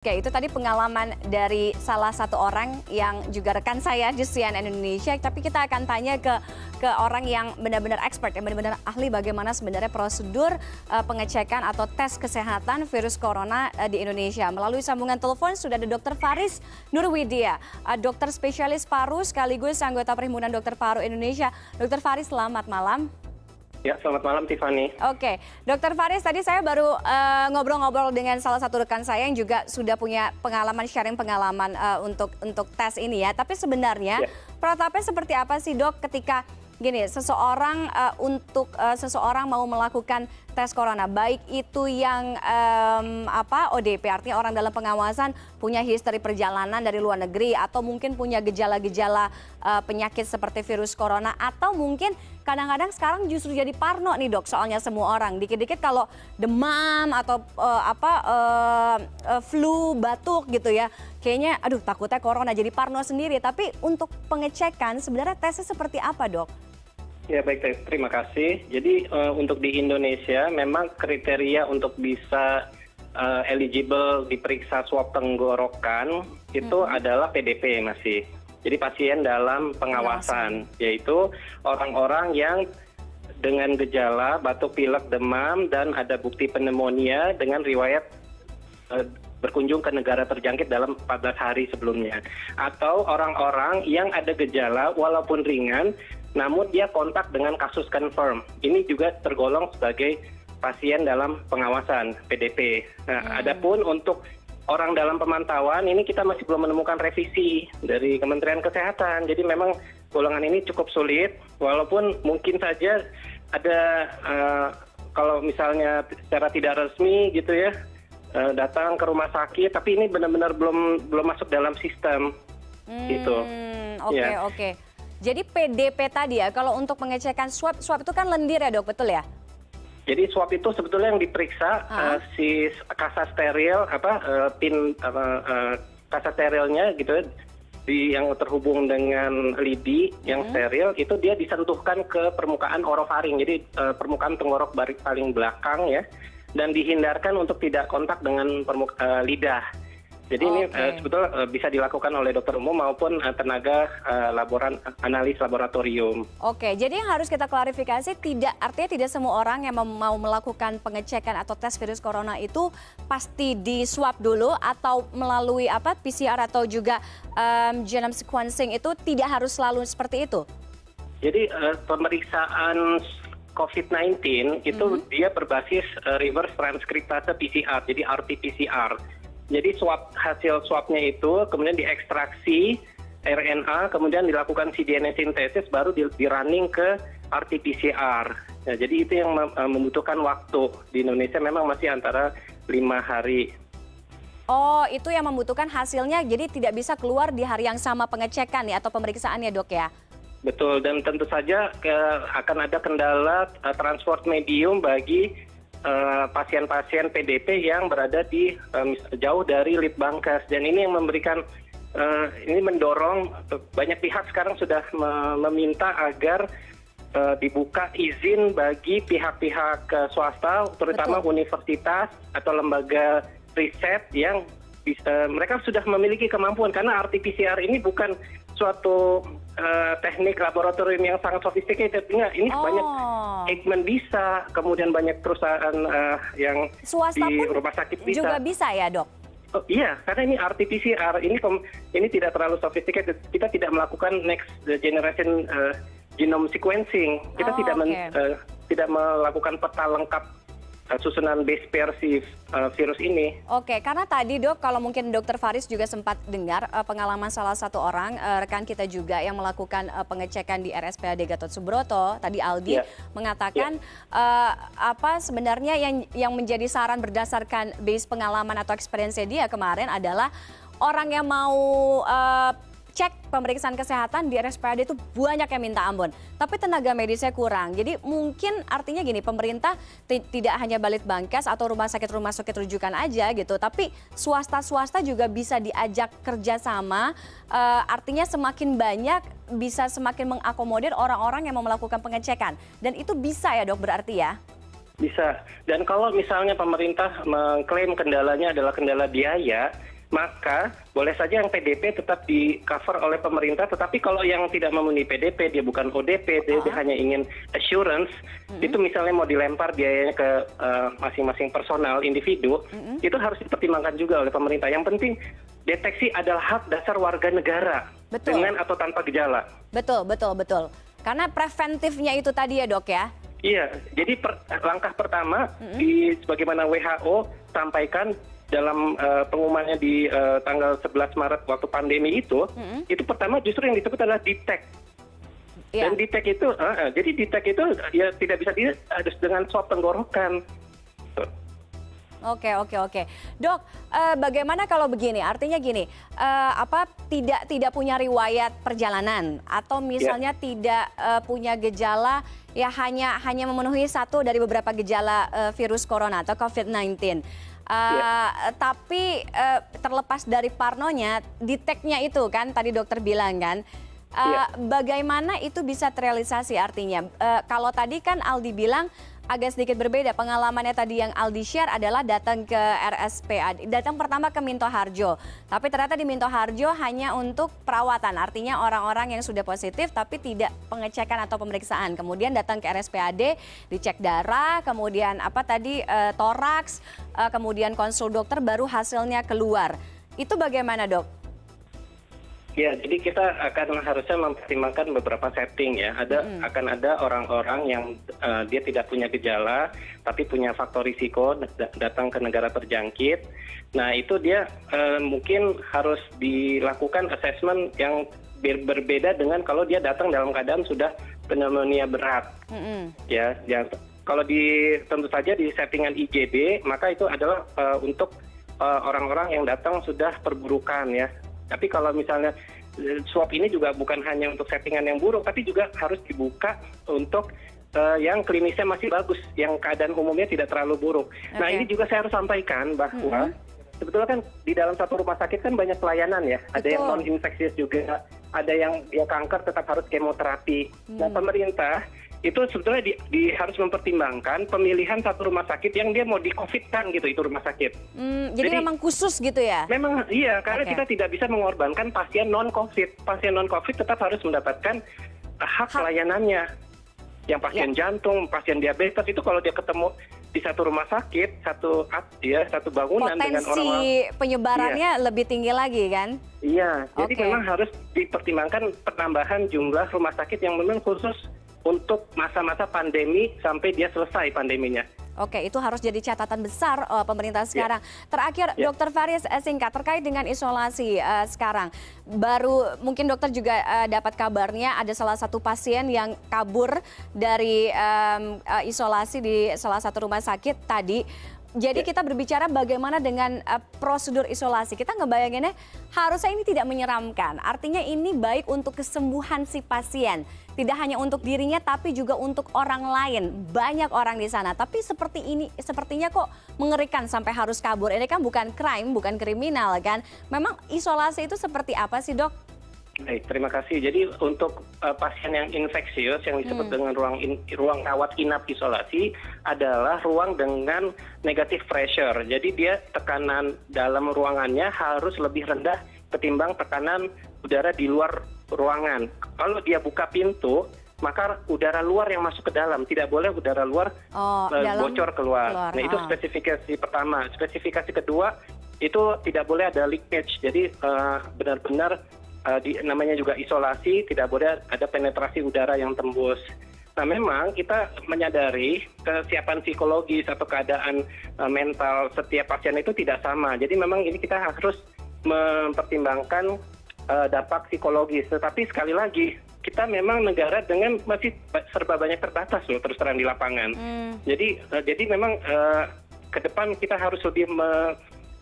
Oke, itu tadi pengalaman dari salah satu orang yang juga rekan saya di CNN Indonesia. Tapi kita akan tanya ke orang yang benar-benar expert, yang benar-benar ahli bagaimana sebenarnya prosedur pengecekan atau tes kesehatan virus corona di Indonesia. Melalui sambungan telepon sudah ada Dr. Faris Nurwidia, dokter spesialis paru sekaligus anggota Perhimpunan Dokter Paru Indonesia. Dr. Faris, selamat malam. Ya, selamat malam Tiffany. Oke, Dr. Faris, tadi saya baru ngobrol-ngobrol dengan salah satu rekan saya yang juga sudah punya pengalaman, sharing pengalaman untuk tes ini ya. Tapi sebenarnya protapnya seperti apa sih dok ketika gini, seseorang seseorang mau melakukan tes corona, baik itu yang ODP, artinya orang dalam pengawasan punya histori perjalanan dari luar negeri, atau mungkin punya gejala-gejala penyakit seperti virus corona, atau mungkin kadang-kadang sekarang justru jadi parno nih dok, soalnya semua orang dikit-dikit kalau demam atau flu, batuk gitu ya, kayaknya aduh takutnya corona, jadi parno sendiri. Tapi untuk pengecekan sebenarnya tesnya seperti apa dok? Ya baik, terima kasih. Jadi untuk di Indonesia memang kriteria untuk bisa eligible diperiksa swab tenggorokan itu adalah PDP masih. Jadi pasien dalam pengawasan, yaitu orang-orang yang dengan gejala batuk, pilek, demam, dan ada bukti pneumonia dengan riwayat berkunjung ke negara terjangkit dalam 14 hari sebelumnya. Atau orang-orang yang ada gejala walaupun ringan, namun dia kontak dengan kasus confirm. Ini juga tergolong sebagai pasien dalam pengawasan PDP. Nah, adapun untuk orang dalam pemantauan ini kita masih belum menemukan revisi dari Kementerian Kesehatan. Jadi memang golongan ini cukup sulit, walaupun mungkin saja ada kalau misalnya secara tidak resmi gitu ya, datang ke rumah sakit, tapi ini benar-benar belum masuk dalam sistem gitu. Oke. Jadi PDP tadi ya, kalau untuk pengecekan swab itu kan lendir ya dok, betul ya? Jadi swab itu sebetulnya yang diperiksa si kasa steril, kasa sterilnya gitu, yang terhubung dengan lidi yang steril, itu dia disentuhkan ke permukaan orofaring, jadi permukaan tenggorok paling belakang ya, dan dihindarkan untuk tidak kontak dengan lidah. Jadi ini sebetulnya bisa dilakukan oleh dokter umum maupun tenaga analis laboratorium. Oke, jadi yang harus kita klarifikasi, artinya tidak semua orang yang mau melakukan pengecekan atau tes virus corona itu pasti di swab dulu, atau melalui PCR atau juga genome sequencing, itu tidak harus selalu seperti itu? Jadi pemeriksaan COVID-19 itu dia berbasis reverse transkriptase PCR, jadi RT-PCR. Jadi hasil swabnya itu kemudian diekstraksi RNA, kemudian dilakukan cDNA sintesis, baru di-running ke RT-PCR. Nah, jadi itu yang membutuhkan waktu. Di Indonesia memang masih antara 5 hari. Oh, itu yang membutuhkan hasilnya, jadi tidak bisa keluar di hari yang sama pengecekan ya, atau pemeriksaannya dok ya? Betul, dan tentu saja akan ada kendala transport medium bagi pasien-pasien PDP yang berada di jauh dari Litbangkes, dan ini yang memberikan ini mendorong banyak pihak sekarang sudah meminta agar dibuka izin bagi pihak-pihak swasta, terutama universitas atau lembaga riset yang mereka sudah memiliki kemampuan, karena RT-PCR ini bukan suatu teknik laboratorium yang sangat sophisticated. Ini banyak Eijkman bisa, kemudian banyak perusahaan yang swasta di pun rumah sakit bisa. Juga bisa ya dok? Oh, iya, karena ini RT-PCR, ini tidak terlalu sophisticated. Kita tidak melakukan next generation genome sequencing. Kita tidak melakukan peta lengkap susunan base pair si virus ini. Oke, karena tadi dok, kalau mungkin Dr. Faris juga sempat dengar pengalaman salah satu orang rekan kita juga yang melakukan pengecekan di RSPAD Gatot Subroto, tadi Aldi mengatakan sebenarnya yang menjadi saran berdasarkan base pengalaman atau experience dia kemarin adalah orang yang mau cek pemeriksaan kesehatan di RSPAD itu banyak yang minta ampun, tapi tenaga medisnya kurang. Jadi mungkin artinya gini, pemerintah tidak hanya Balitbangkes atau rumah sakit rujukan aja gitu, tapi swasta juga bisa diajak kerjasama. Artinya semakin banyak bisa semakin mengakomodir orang-orang yang mau melakukan pengecekan, dan itu bisa ya dok berarti ya? Bisa. Dan kalau misalnya pemerintah mengklaim kendalanya adalah kendala biaya, maka boleh saja yang PDP tetap di-cover oleh pemerintah, tetapi kalau yang tidak memenuhi PDP, dia bukan ODP, dia hanya ingin assurance, itu misalnya mau dilempar biayanya ke masing-masing personal, individu, itu harus dipertimbangkan juga oleh pemerintah. Yang penting, deteksi adalah hak dasar warga negara, dengan atau tanpa gejala. Betul, betul, betul. Karena preventifnya itu tadi ya dok ya? Iya, jadi langkah pertama, sebagaimana WHO sampaikan, dalam pengumumannya di tanggal 11 Maret waktu pandemi itu pertama justru yang disebut adalah detect. Dan detect itu, jadi detect itu ya tidak bisa harus dengan swab tenggorokan. Oke. Dok, bagaimana kalau begini? Artinya gini, tidak punya riwayat perjalanan atau misalnya tidak punya gejala, ya hanya memenuhi satu dari beberapa gejala virus corona atau COVID-19. Tapi terlepas dari parnonya, detect-nya itu kan tadi dokter bilang kan, bagaimana itu bisa terrealisasi artinya? Kalau tadi kan Aldi bilang agak sedikit berbeda, pengalamannya tadi yang Aldi share adalah datang ke RSPAD, datang pertama ke Minto Harjo, tapi ternyata di Minto Harjo hanya untuk perawatan, artinya orang-orang yang sudah positif tapi tidak pengecekan atau pemeriksaan, kemudian datang ke RSPAD, dicek darah, kemudian toraks, kemudian konsul dokter, baru hasilnya keluar. Itu bagaimana dok? Ya, jadi kita akan harusnya mempertimbangkan beberapa setting ya. Akan ada orang-orang yang dia tidak punya gejala, tapi punya faktor risiko datang ke negara terjangkit. Nah, itu dia mungkin harus dilakukan assessment yang berbeda dengan kalau dia datang dalam keadaan sudah pneumonia berat. Ya, kalau tentu saja di settingan IGD, maka itu adalah untuk orang-orang yang datang sudah perburukan ya. Tapi kalau misalnya swab ini juga bukan hanya untuk settingan yang buruk, tapi juga harus dibuka untuk yang klinisnya masih bagus, yang keadaan umumnya tidak terlalu buruk. Nah, ini juga saya harus sampaikan bahwa sebetulnya kan di dalam satu rumah sakit kan banyak pelayanan ya. Ada yang non-infeksius juga, ada yang dia kanker tetap harus kemoterapi. Nah, pemerintah itu sebetulnya harus mempertimbangkan pemilihan satu rumah sakit yang dia mau di-COVID-kan gitu, itu rumah sakit. Jadi memang khusus gitu ya? Memang iya, karena kita tidak bisa mengorbankan pasien non-COVID. Pasien non-COVID tetap harus mendapatkan hak pelayanannya. Yang pasien jantung, pasien diabetes itu kalau dia ketemu di satu rumah sakit, satu bangunan dengan orang-orang, potensi penyebarannya lebih tinggi lagi kan? Iya, jadi memang harus dipertimbangkan penambahan jumlah rumah sakit yang memang khusus untuk masa-masa pandemi sampai dia selesai pandeminya. Oke, itu harus jadi catatan besar pemerintah sekarang. Terakhir, Dokter Faris, singkat terkait dengan isolasi sekarang. Baru mungkin dokter juga dapat kabarnya ada salah satu pasien yang kabur dari isolasi di salah satu rumah sakit tadi. Jadi kita berbicara bagaimana dengan prosedur isolasi. Kita ngebayanginnya harusnya ini tidak menyeramkan. Artinya ini baik untuk kesembuhan si pasien. Tidak hanya untuk dirinya tapi juga untuk orang lain. Banyak orang di sana. Tapi sepertinya kok mengerikan sampai harus kabur. Ini kan bukan crime, bukan kriminal kan. Memang isolasi itu seperti apa sih dok? Baik, terima kasih. Jadi untuk pasien yang infeksius yang disebut dengan ruang rawat inap isolasi adalah ruang dengan negative pressure. Jadi dia tekanan dalam ruangannya harus lebih rendah ketimbang tekanan udara di luar ruangan. Kalau dia buka pintu, maka udara luar yang masuk ke dalam, tidak boleh udara luar bocor keluar. Nah, itu spesifikasi pertama. Spesifikasi kedua, itu tidak boleh ada leakage. Jadi benar-benar namanya juga isolasi, tidak boleh ada penetrasi udara yang tembus. Nah, memang kita menyadari kesiapan psikologis atau keadaan mental setiap pasien itu tidak sama. Jadi memang ini kita harus mempertimbangkan dampak psikologis. Tetapi sekali lagi, kita memang negara dengan masih serba banyak terbatas loh, terus terang di lapangan. Jadi memang ke depan kita harus lebih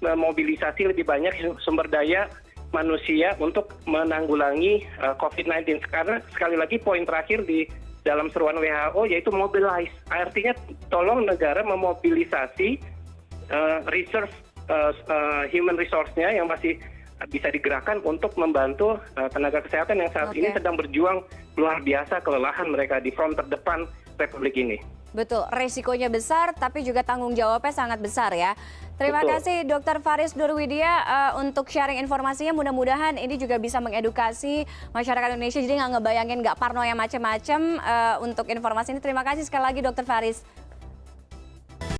memobilisasi lebih banyak sumber daya manusia untuk menanggulangi COVID-19. Karena sekali lagi poin terakhir di dalam seruan WHO yaitu mobilize. Artinya tolong negara memobilisasi human resource-nya yang masih bisa digerakkan untuk membantu tenaga kesehatan yang saat ini sedang berjuang luar biasa, kelelahan mereka di front terdepan Republik ini. Betul, resikonya besar tapi juga tanggung jawabnya sangat besar ya. Terima Betul. kasih Dr. Faris Nurwidia untuk sharing informasinya. Mudah-mudahan ini juga bisa mengedukasi masyarakat Indonesia jadi nggak ngebayangin nggak parno yang macam-macam untuk informasi ini. Terima kasih sekali lagi Dr. Faris.